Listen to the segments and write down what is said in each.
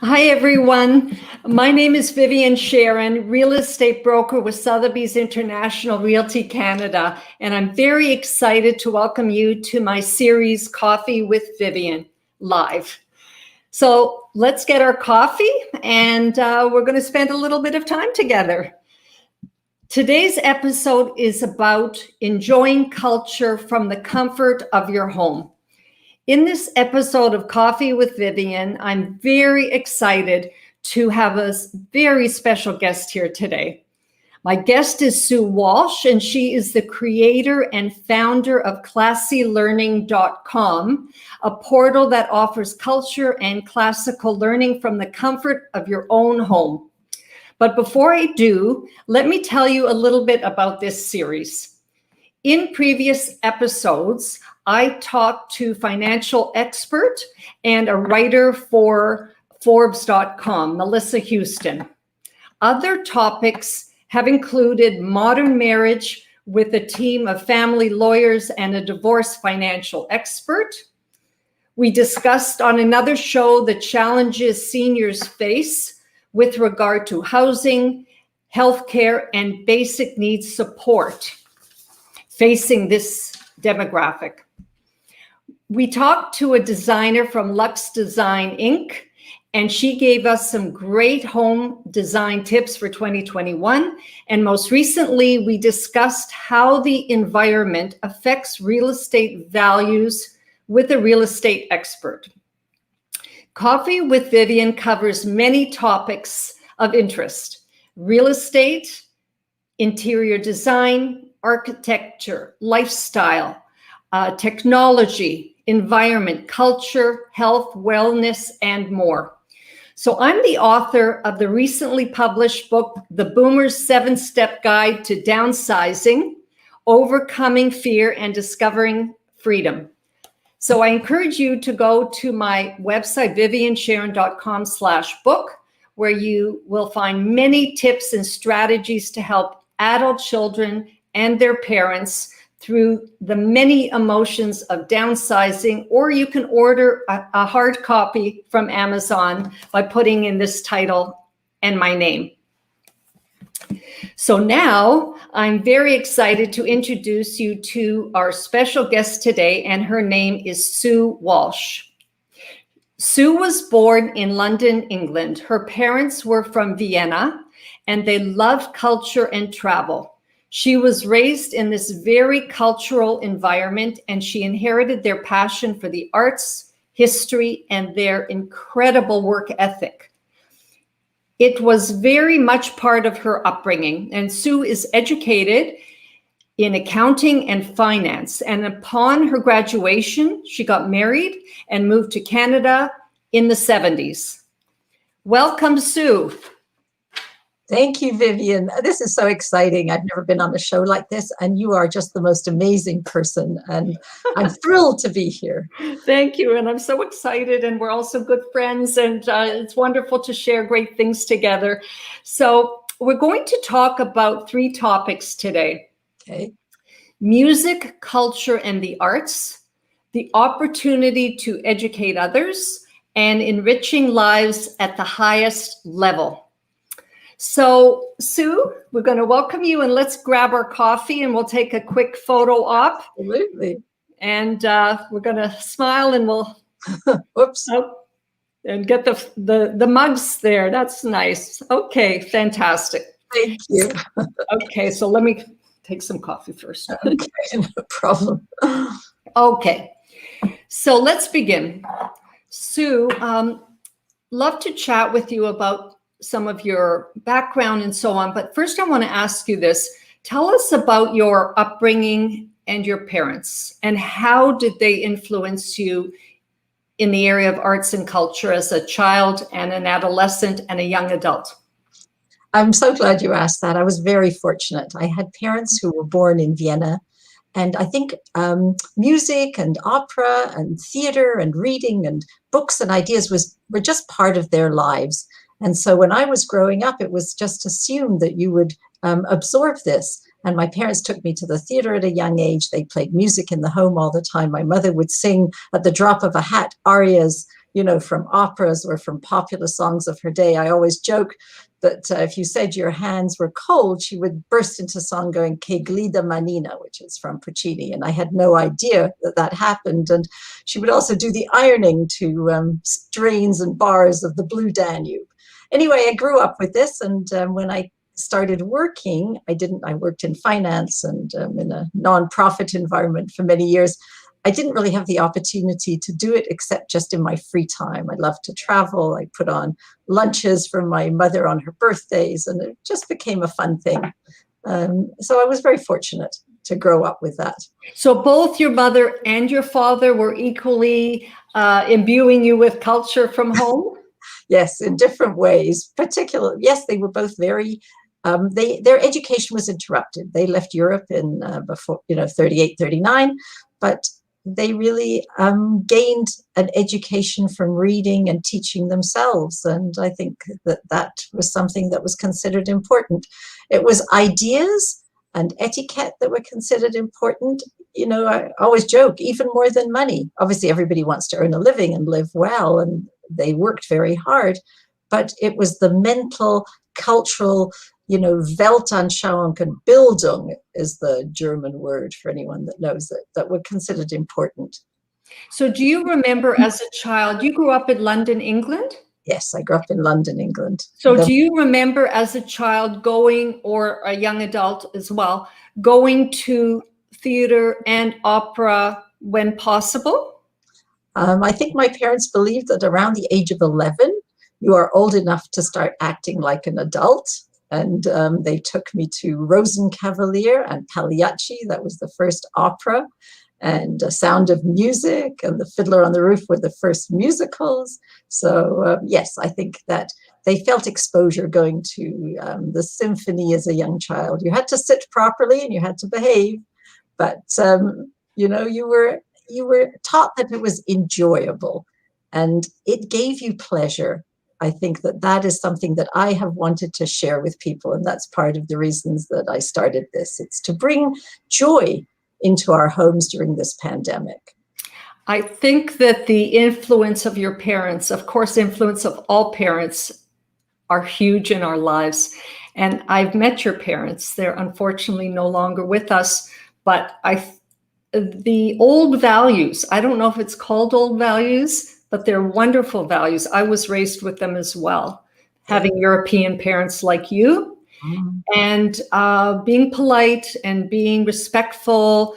Hi, everyone. My name is Vivien Sharon, real estate broker with Sotheby's International Realty Canada, and I'm very excited to welcome you to my series, Coffee with Vivien, live. So let's get our coffee, and we're going to spend a little bit of time together. Today's episode is about enjoying culture from the comfort of your home. In this episode of Coffee with Vivien, I'm very excited to have a very special guest here today. My guest is Sue Walsh, and she is the creator and founder of ClassiLearning.com, a portal that offers culture and classical learning from the comfort of your own home. But before I do, let me tell you a little bit about this series. In previous episodes, I talked to financial expert and a writer for Forbes.com, Melissa Houston. Other topics have included modern marriage with a team of family lawyers and a divorce financial expert. We discussed on another show the challenges seniors face with regard to housing, healthcare, and basic needs support facing this demographic. We talked to a designer from Lux Design Inc., and she gave us some great home design tips for 2021. And most recently, we discussed how the environment affects real estate values with a real estate expert. Coffee with Vivien covers many topics of interest: real estate, interior design, architecture, lifestyle, technology, environment, culture, health, wellness, and more. So I'm the author of the recently published book, The Boomer's 7-Step Guide to Downsizing, Overcoming Fear and Discovering Freedom. So I encourage you to go to my website, viviensharon.com/book, where you will find many tips and strategies to help adult children and their parents through the many emotions of downsizing, or you can order a hard copy from Amazon by putting in this title and my name. So now I'm very excited to introduce you to our special guest today, and her name is Sue Walsh. Sue was born in London, England. Her parents were from Vienna, and they loved culture and travel. She was raised in this very cultural environment, and she inherited their passion for the arts, history, and their incredible work ethic. It was very much part of her upbringing, and Sue is educated in accounting and finance. And upon her graduation, she got married and moved to Canada in the 70s. Welcome, Sue. Thank you, Vivien. This is so exciting. I've never been on a show like this, and you are just the most amazing person, and I'm thrilled to be here. Thank you, and I'm so excited, and we're also good friends, and it's wonderful to share great things together. So we're going to talk about 3 topics today. Okay. Music, culture, and the arts, the opportunity to educate others, and enriching lives at the highest level. So, Sue, we're going to welcome you, and let's grab our coffee, and we'll take a quick photo op. Absolutely. And we're going to smile, and we'll Whoops. And get the mugs there. That's nice. Okay, fantastic. Thank you. Okay, so let me take some coffee first. Okay, no problem. Okay, so let's begin. Sue, love to chat with you about some of your background and so on. But first I want to ask you this. Tell us about your upbringing and your parents, and how did they influence you in the area of arts and culture as a child and an adolescent and a young adult? I'm so glad you asked that. I was very fortunate. I had parents who were born in Vienna, and I think music and opera and theater and reading and books and ideas were just part of their lives. And so when I was growing up, it was just assumed that you would absorb this. And my parents took me to the theater at a young age. They played music in the home all the time. My mother would sing at the drop of a hat arias, from operas or from popular songs of her day. I always joke that if you said your hands were cold, she would burst into song going Che glida manina, which is from Puccini. And I had no idea that happened. And she would also do the ironing to strains and bars of the Blue Danube. Anyway, I grew up with this. And when I started working, I worked in finance and in a nonprofit environment for many years. I didn't really have the opportunity to do it except just in my free time. I love to travel. I put on lunches for my mother on her birthdays, and it just became a fun thing. So I was very fortunate to grow up with that. So both your mother and your father were equally imbuing you with culture from home? Yes, in different ways. Particularly, yes, they were both very. Their education was interrupted. They left Europe in before 38, 39, but they really gained an education from reading and teaching themselves. And I think that was something that was considered important. It was ideas and etiquette that were considered important. I always joke, even more than money. Obviously, everybody wants to earn a living and live well, and they worked very hard. But it was the mental, cultural, Weltanschauung and Bildung is the German word for anyone that knows it, that were considered important. So do you remember as a child, you grew up in London, England? Yes, I grew up in London, England. So do you remember as a child going, or a young adult as well, going to theater and opera when possible? I think my parents believed that around the age of 11, you are old enough to start acting like an adult. And they took me to Rosenkavalier and Pagliacci. That was the first opera. And Sound of Music and The Fiddler on the Roof were the first musicals. So yes, I think that they felt exposure going to the symphony as a young child. You had to sit properly and you had to behave, but you were taught that it was enjoyable and it gave you pleasure. I think that is something that I have wanted to share with people, and that's part of the reasons that I started this. It's to bring joy into our homes during this pandemic. I think that the influence of your parents, of course, influence of all parents, are huge in our lives. And I've met your parents. They're unfortunately no longer with us, but the old values, I don't know if it's called old values, but they're wonderful values. I was raised with them as well, having European parents like you, and being polite and being respectful,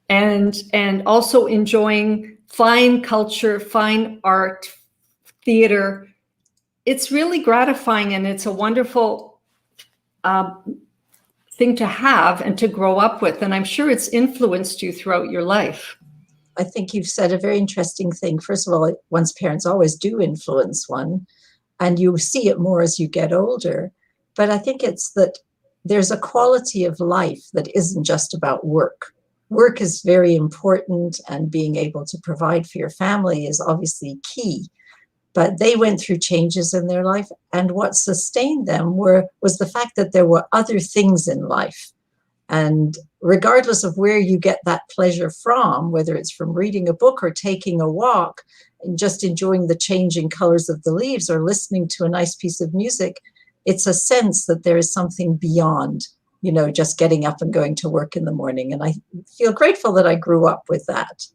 and also enjoying fine culture, fine art, theater. It's really gratifying, and it's a wonderful thing to have and to grow up with. And I'm sure it's influenced you throughout your life. I think you've said a very interesting thing. First of all, one's parents always do influence one, and you see it more as you get older. But I think it's that there's a quality of life that isn't just about work. Work is very important, and being able to provide for your family is obviously key. But they went through changes in their life, and what sustained them was the fact that there were other things in life. And regardless of where you get that pleasure from, whether it's from reading a book or taking a walk and just enjoying the changing colors of the leaves or listening to a nice piece of music, it's a sense that there is something beyond, just getting up and going to work in the morning. And I feel grateful that I grew up with that.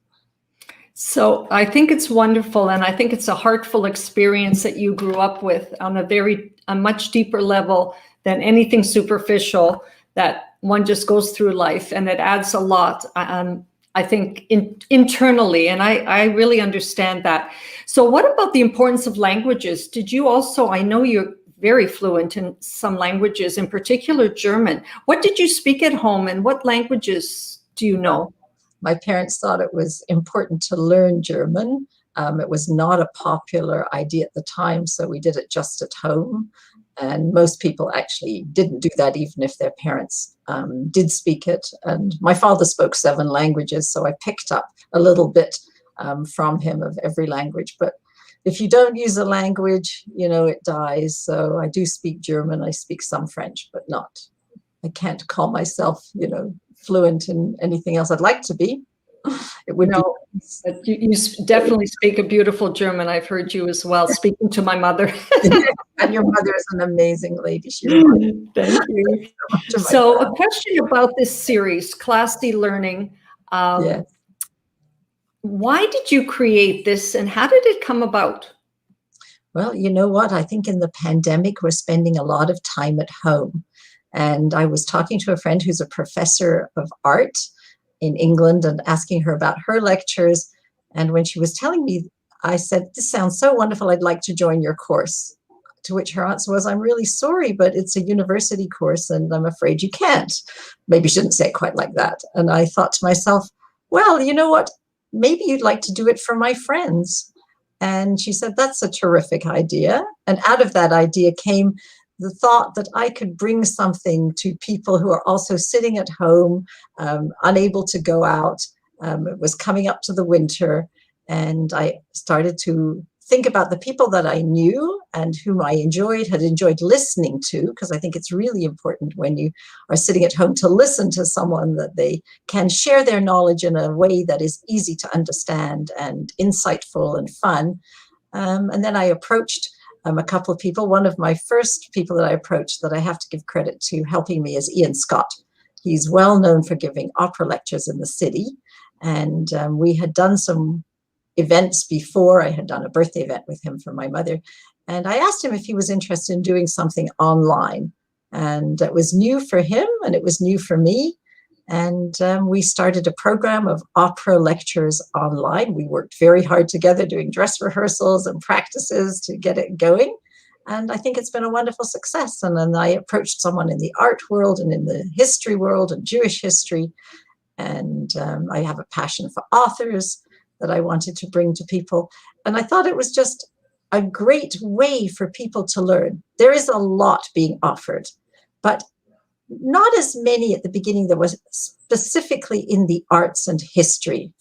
So I think it's wonderful. And I think it's a heartful experience that you grew up with on a much deeper level than anything superficial that one just goes through life, and it adds a lot, I think, internally, and I really understand that. So what about the importance of languages? Did you also, I know you're very fluent in some languages, in particular German. What did you speak at home, and what languages do you know? My parents thought it was important to learn German. It was not a popular idea at the time, so we did it just at home. And most people actually didn't do that, even if their parents did speak it. And my father spoke 7 languages, so I picked up a little bit from him of every language. But if you don't use a language, it dies. So I do speak German. I speak some French, but I can't call myself, fluent in anything else. I'd like to be. It would be But you definitely speak a beautiful German. I've heard you as well, speaking to my mother. And your mother is an amazing lady. She Thank you. So a question about this series, Classi Learning. Yes. Why did you create this and how did it come about? Well, you know what? I think in the pandemic, we're spending a lot of time at home. And I was talking to a friend who's a professor of art in England and asking her about her lectures. And when she was telling me, I said, this sounds so wonderful. I'd like to join your course. To which her answer was, I'm really sorry, but it's a university course and I'm afraid you can't. Maybe she didn't say it quite like that. And I thought to myself, well, you know what? Maybe you'd like to do it for my friends. And she said, that's a terrific idea. And out of that idea came the thought that I could bring something to people who are also sitting at home, unable to go out. It was coming up to the winter, and I started to think about the people that I knew and whom I had enjoyed listening to, because I think it's really important when you are sitting at home to listen to someone that they can share their knowledge in a way that is easy to understand and insightful and fun. And then I approached a couple of people. One of my first people that I approached that I have to give credit to helping me is Ian Scott. He's well known for giving opera lectures in the city. And we had done some events before. I had done a birthday event with him for my mother. And I asked him if he was interested in doing something online. And it was new for him and it was new for me. And we started a program of opera lectures online. We worked very hard together doing dress rehearsals and practices to get it going. And I think it's been a wonderful success. And then I approached someone in the art world and in the history world and Jewish history. And I have a passion for authors that I wanted to bring to people. And I thought it was just a great way for people to learn. There is a lot being offered, but not as many at the beginning that was specifically in the arts and history.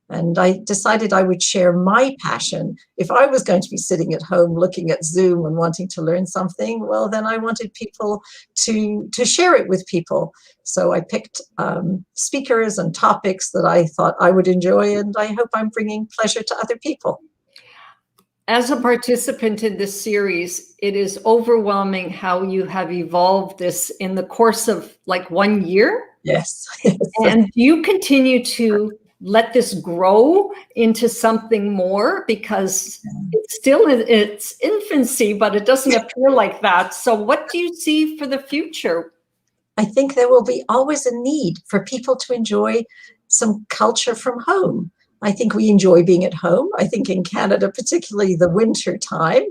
And I decided I would share my passion. If I was going to be sitting at home looking at Zoom and wanting to learn something, well, then I wanted people to share it with people. So I picked speakers and topics that I thought I would enjoy, and I hope I'm bringing pleasure to other people. As a participant in this series, it is overwhelming how you have evolved this in the course of like 1 year. Yes. And you continue to let this grow into something more, because it's still in its infancy, but it doesn't appear like that. So what do you see for the future? I think there will be always a need for people to enjoy some culture from home. I think we enjoy being at home. I think in Canada, particularly the winter time,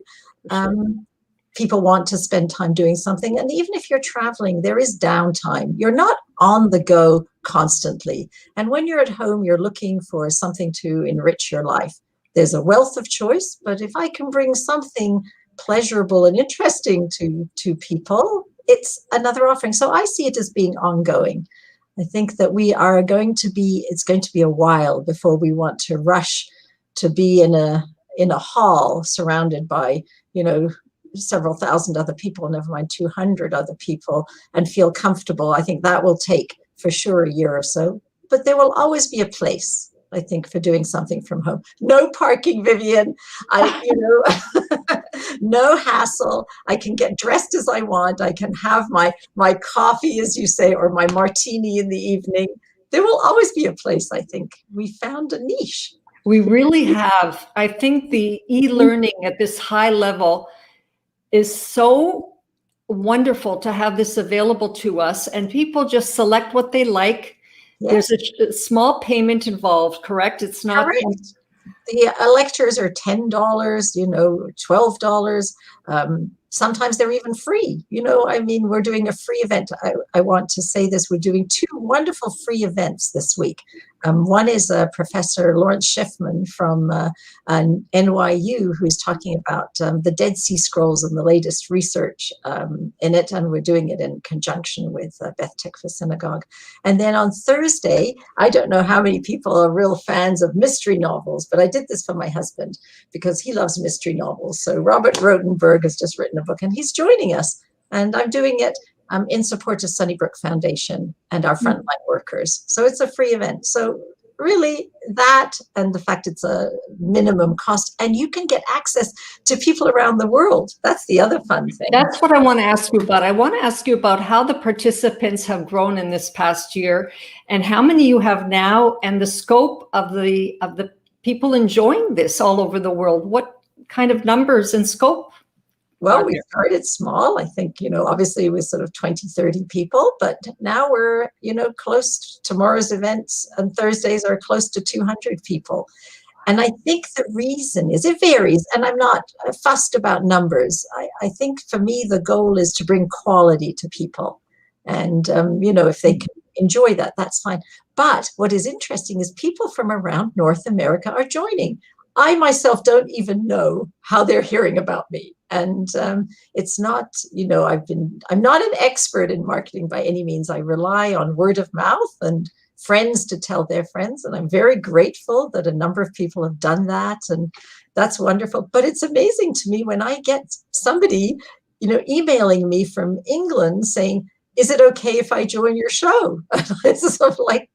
people want to spend time doing something. And even if you're traveling, there is downtime. You're not on the go constantly. And when you're at home, you're looking for something to enrich your life. There's a wealth of choice, but if I can bring something pleasurable and interesting to people, it's another offering. So I see it as being ongoing. I think that it's going to be a while before we want to rush to be in a hall surrounded by, several thousand other people, never mind 200 other people, and feel comfortable. I think that will take for sure a year or so, but there will always be a place, I think, for doing something from home. No parking, Vivien. No hassle. I can get dressed as I want. I can have my coffee, as you say, or my martini in the evening. There will always be a place, I think. We found a niche. We really have. I think the e-learning at this high level is so wonderful to have this available to us, and people just select what they like. Yes. There's a small payment involved, correct? It's not. Correct. The lectures are $10, $12. Sometimes they're even free. We're doing a free event. I want to say this. We're doing 2 wonderful free events this week. One is Professor Lawrence Schiffman from NYU, who's talking about the Dead Sea Scrolls and the latest research in it. And we're doing it in conjunction with Beth Tikva Synagogue. And then on Thursday, I don't know how many people are real fans of mystery novels, but I did this for my husband because he loves mystery novels. So Robert Rodenberg has just written a book and he's joining us. And I'm doing it in support of Sunnybrook Foundation and our frontline workers. So it's a free event. So really, that and the fact it's a minimum cost, and you can get access to people around the world. That's the other fun thing. That's what I want to ask you about. I want to ask you about how the participants have grown in this past year, and how many you have now, and the scope of the people enjoying this all over the world. What kind of numbers and scope? Well, we started small. I think, obviously it was sort of 20, 30 people, but now we're, close. Tomorrow's events on Thursdays are close to 200 people. And I think the reason is it varies, and I'm not fussed about numbers. I think for me, the goal is to bring quality to people. And, if they can enjoy that, that's fine. But what is interesting is people from around North America are joining. I myself don't even know how they're hearing about me. And it's not, I'm not an expert in marketing by any means. I rely on word of mouth and friends to tell their friends. And I'm very grateful that a number of people have done that. And that's wonderful. But it's amazing to me when I get somebody, emailing me from England saying, is it okay if I join your show? It's sort of like,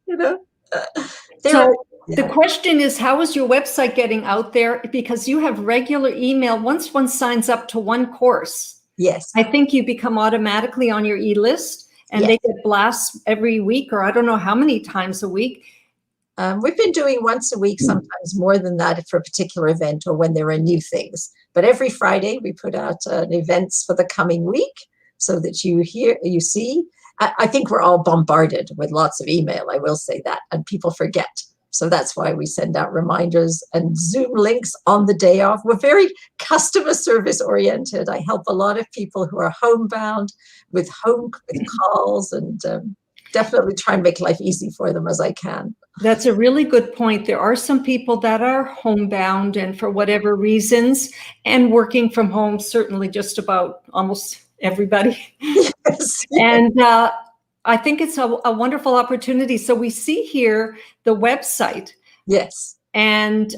The question is, how is your website getting out there? Because you have regular email. Once one signs up to one course, yes, I think you become automatically on your e-list, and they get blasts every week, or I don't know how many times a week. We've been doing once a week, sometimes more than that for a particular event or when there are new things. But every Friday we put out events for the coming week so that you see. I think we're all bombarded with lots of email, I will say that, and people forget. So that's why we send out reminders and Zoom links on the day off. We're very customer service oriented. I help a lot of people who are homebound with calls, and definitely try and make life easy for them as I can. That's a really good point. There are some people that are homebound and for whatever reasons, and working from home, certainly just about almost everybody. Yes. And I think it's a wonderful opportunity. So we see here the website. Yes. And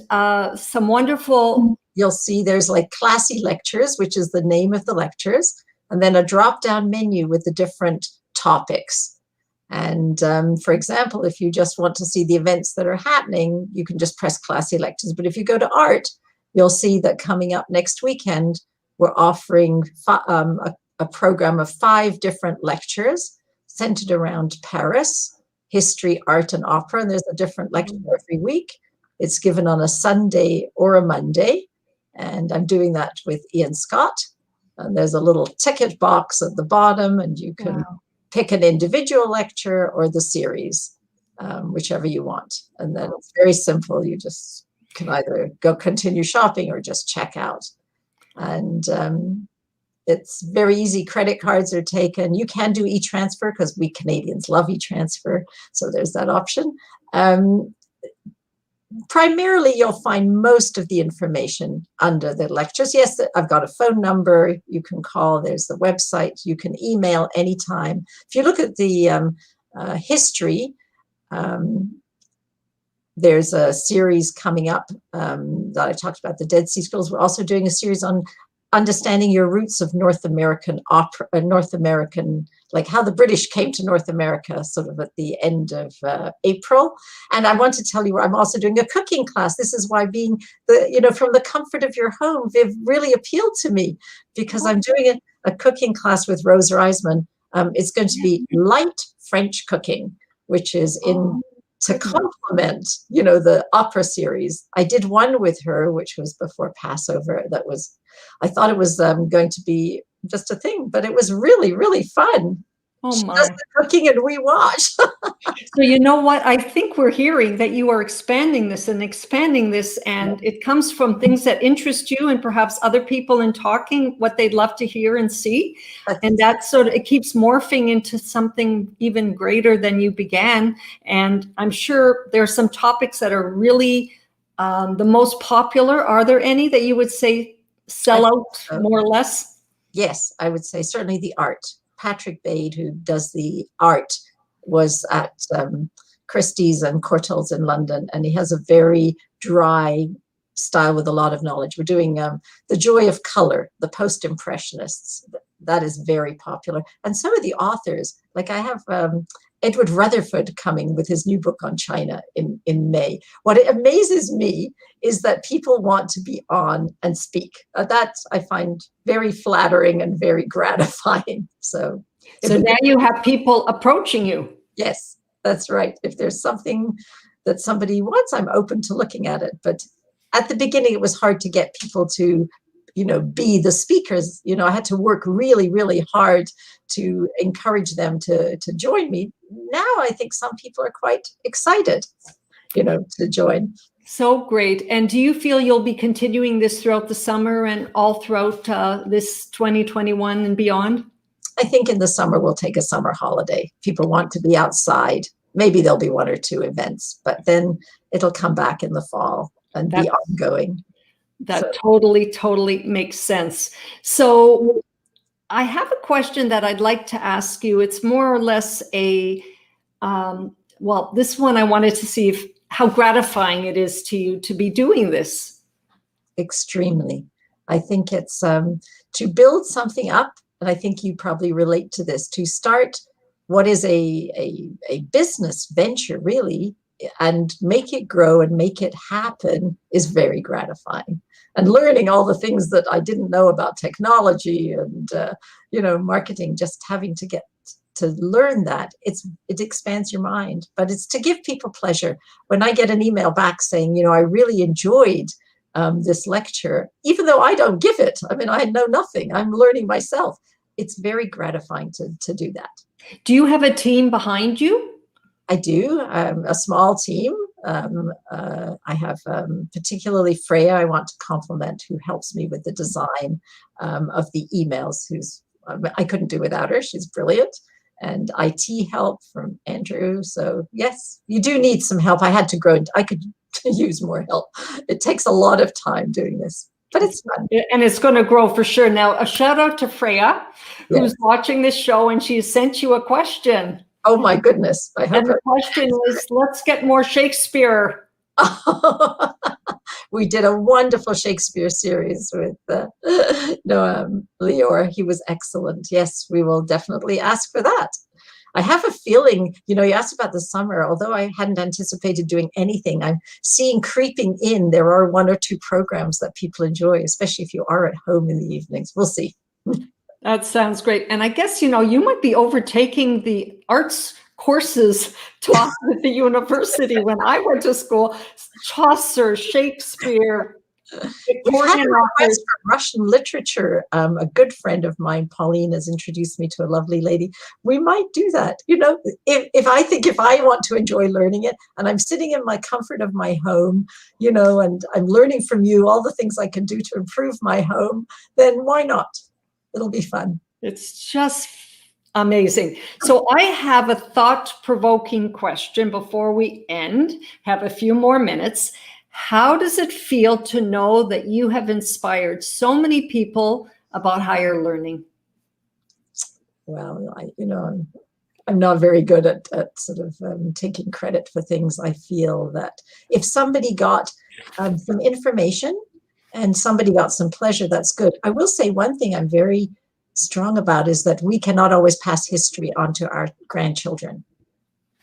some wonderful. You'll see there's like Classi Lectures, which is the name of the lectures, and then a drop-down menu with the different topics. And for example, if you just want to see the events that are happening, you can just press Classi Lectures. But if you go to art, you'll see that coming up next weekend, we're offering a program of 5 different lectures centered around Paris, history, art, and opera. And there's a different lecture every week. It's given on a Sunday or a Monday. And I'm doing that with Ian Scott. And there's a little ticket box at the bottom, and you can pick an individual lecture or the series, whichever you want. And then it's very simple. You just can either go continue shopping or just check out. And it's very easy. Credit cards are taken. You can do e-transfer because we Canadians love e-transfer. So there's that option. Primarily, you'll find most of the information under the lectures. Yes, I've got a phone number you can call. There's the website. You can email anytime. If you look at the history, there's a series coming up that I talked about, the Dead Sea Scrolls. We're also doing a series on understanding your roots of North American opera, like how the British came to North America, sort of at the end of April. And I want to tell you, I'm also doing a cooking class. This is why being from the comfort of your home, Viv, really appealed to me, because I'm doing a cooking class with Rose Reisman. It's going to be light French cooking, which is to complement, the opera series. I did one with her, which was before Passover. I thought it was going to be just a thing, but it was really, really fun. Oh my! She does the cooking and we watch. So you know what? I think we're hearing that you are expanding this, and it comes from things that interest you and perhaps other people in talking what they'd love to hear and see, and that sort of it keeps morphing into something even greater than you began. And I'm sure there are some topics that are really the most popular. Are there any that you would say sell out more or less? Yes, I would say certainly the art. Patrick Bade, who does the art, was at Christie's and Courtaulds in London, and he has a very dry style with a lot of knowledge. We're doing The Joy of Color, the Post-Impressionists. That is very popular. And some of the authors, like I have Edward Rutherford coming with his new book on China in May. What it amazes me is that people want to be on and speak. That I find very flattering and very gratifying. So now you have people approaching you. Yes, that's right. If there's something that somebody wants, I'm open to looking at it. But at the beginning, it was hard to get people to, be the speakers. I had to work really, really hard to encourage them to join me. Now I think some people are quite excited, to join. So great. And do you feel you'll be continuing this throughout the summer and all throughout this 2021 and beyond? I think in the summer we'll take a summer holiday. People want to be outside. Maybe there'll be one or two events, but then it'll come back in the fall and be ongoing. That totally makes sense. So I have a question that I'd like to ask you. It's more or less this one I wanted to see how gratifying it is to you to be doing this. Extremely. I think it's to build something up, and I think you probably relate to this, to start what is a business venture, really, and make it grow and make it happen is very gratifying. And learning all the things that I didn't know about technology and, marketing, just having to get to learn that, it expands your mind. But it's to give people pleasure. When I get an email back saying, I really enjoyed this lecture, even though I don't give it, I know nothing, I'm learning myself. It's very gratifying to do that. Do you have a team behind you? I do, a small team. I have particularly Freya, I want to compliment, who helps me with the design of the emails, I couldn't do without her. She's brilliant. And IT help from Andrew. So yes, you do need some help. I could use more help. It takes a lot of time doing this, but it's fun. And it's going to grow for sure. Now, a shout out to Freya, who's watching this show, and she sent you a question. Oh my goodness. And the question is, let's get more Shakespeare. We did a wonderful Shakespeare series with Noam Lior. He was excellent. Yes, we will definitely ask for that. I have a feeling, you asked about the summer, although I hadn't anticipated doing anything, I'm seeing creeping in, there are one or two programs that people enjoy, especially if you are at home in the evenings. We'll see. That sounds great. And I guess, you might be overtaking the arts courses taught at the university when I went to school. Chaucer, Shakespeare, We've had a request for Russian literature. A good friend of mine, Pauline, has introduced me to a lovely lady. We might do that. If I want to enjoy learning it, and I'm sitting in my comfort of my home, and I'm learning from you all the things I can do to improve my home, then why not? It'll be fun. It's just amazing. So I have a thought-provoking question before we end. Have a few more minutes. How does it feel to know that you have inspired so many people about higher learning? Well, I'm not very good at sort of taking credit for things. I feel that if somebody got some information and somebody got some pleasure, that's good. I will say one thing I'm very strong about is that we cannot always pass history on to our grandchildren.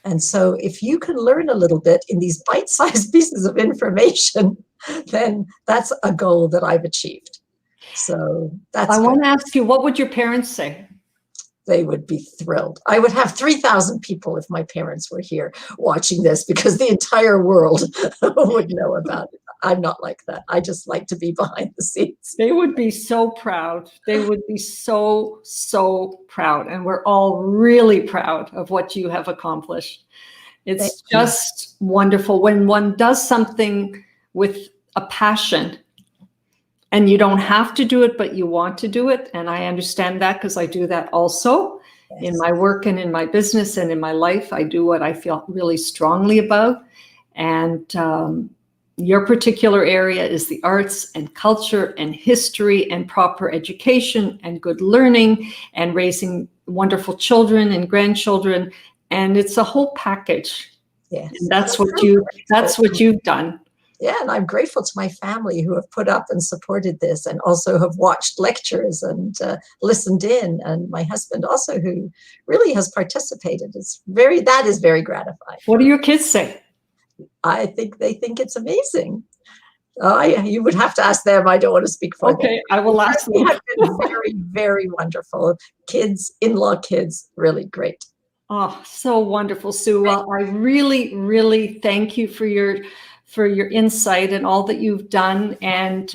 And so if you can learn a little bit in these bite-sized pieces of information, then that's a goal that I've achieved. So that's I want to ask you, what would your parents say? They would be thrilled. I would have 3,000 people if my parents were here watching this, because the entire world would know about it. I'm not like that. I just like to be behind the scenes. They would be so proud. They would be so, so proud. And we're all really proud of what you have accomplished. It's just wonderful when one does something with a passion, and you don't have to do it, but you want to do it. And I understand that, because I do that also in my work and in my business and in my life. I do what I feel really strongly about. And your particular area is the arts and culture and history and proper education and good learning and raising wonderful children and grandchildren. And it's a whole package. Yes. And that's what you've done. Yeah, and I'm grateful to my family who have put up and supported this, and also have watched lectures and listened in, and my husband also, who really has participated. That is very gratifying. What do your kids say? I think they think it's amazing. You would have to ask them. I don't want to speak for them. Okay, I will ask them. They have been very, very wonderful. Kids, in-law kids, really great. Oh, so wonderful, Sue. Well, I really, really thank you for your insight and all that you've done. And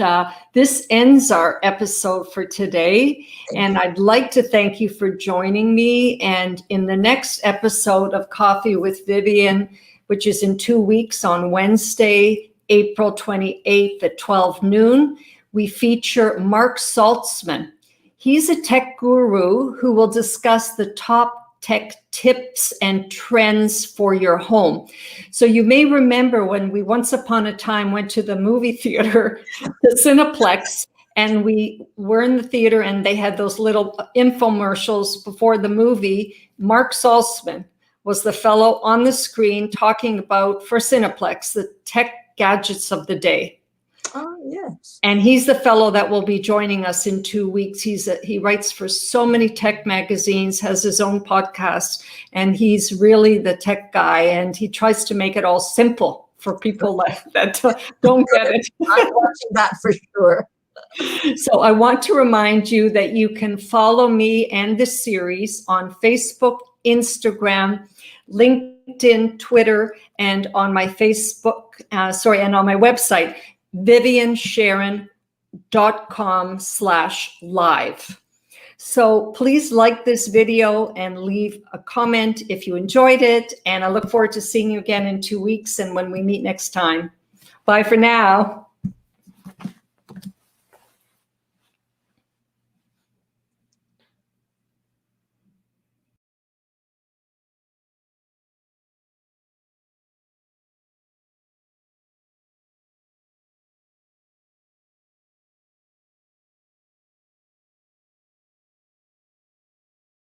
this ends our episode for today. And I'd like to thank you for joining me. And in the next episode of Coffee with Vivien, which is in 2 weeks on Wednesday, April 28th at 12 noon, we feature Mark Saltzman. He's a tech guru who will discuss the top tech tips and trends for your home. So you may remember when we once upon a time went to the movie theater, the Cineplex, and we were in the theater and they had those little infomercials before the movie. Mark Saltzman was the fellow on the screen talking about, for Cineplex, the tech gadgets of the day. Oh, yes. And he's the fellow that will be joining us in 2 weeks. He writes for so many tech magazines, has his own podcast, and he's really the tech guy. And he tries to make it all simple for people that don't get it. I'm watching that for sure. So I want to remind you that you can follow me and this series on Facebook, Instagram, LinkedIn, Twitter, and on my and on my website, viviensharon.com/live. So please like this video and leave a comment if you enjoyed it. And I look forward to seeing you again in 2 weeks and when we meet next time. Bye for now.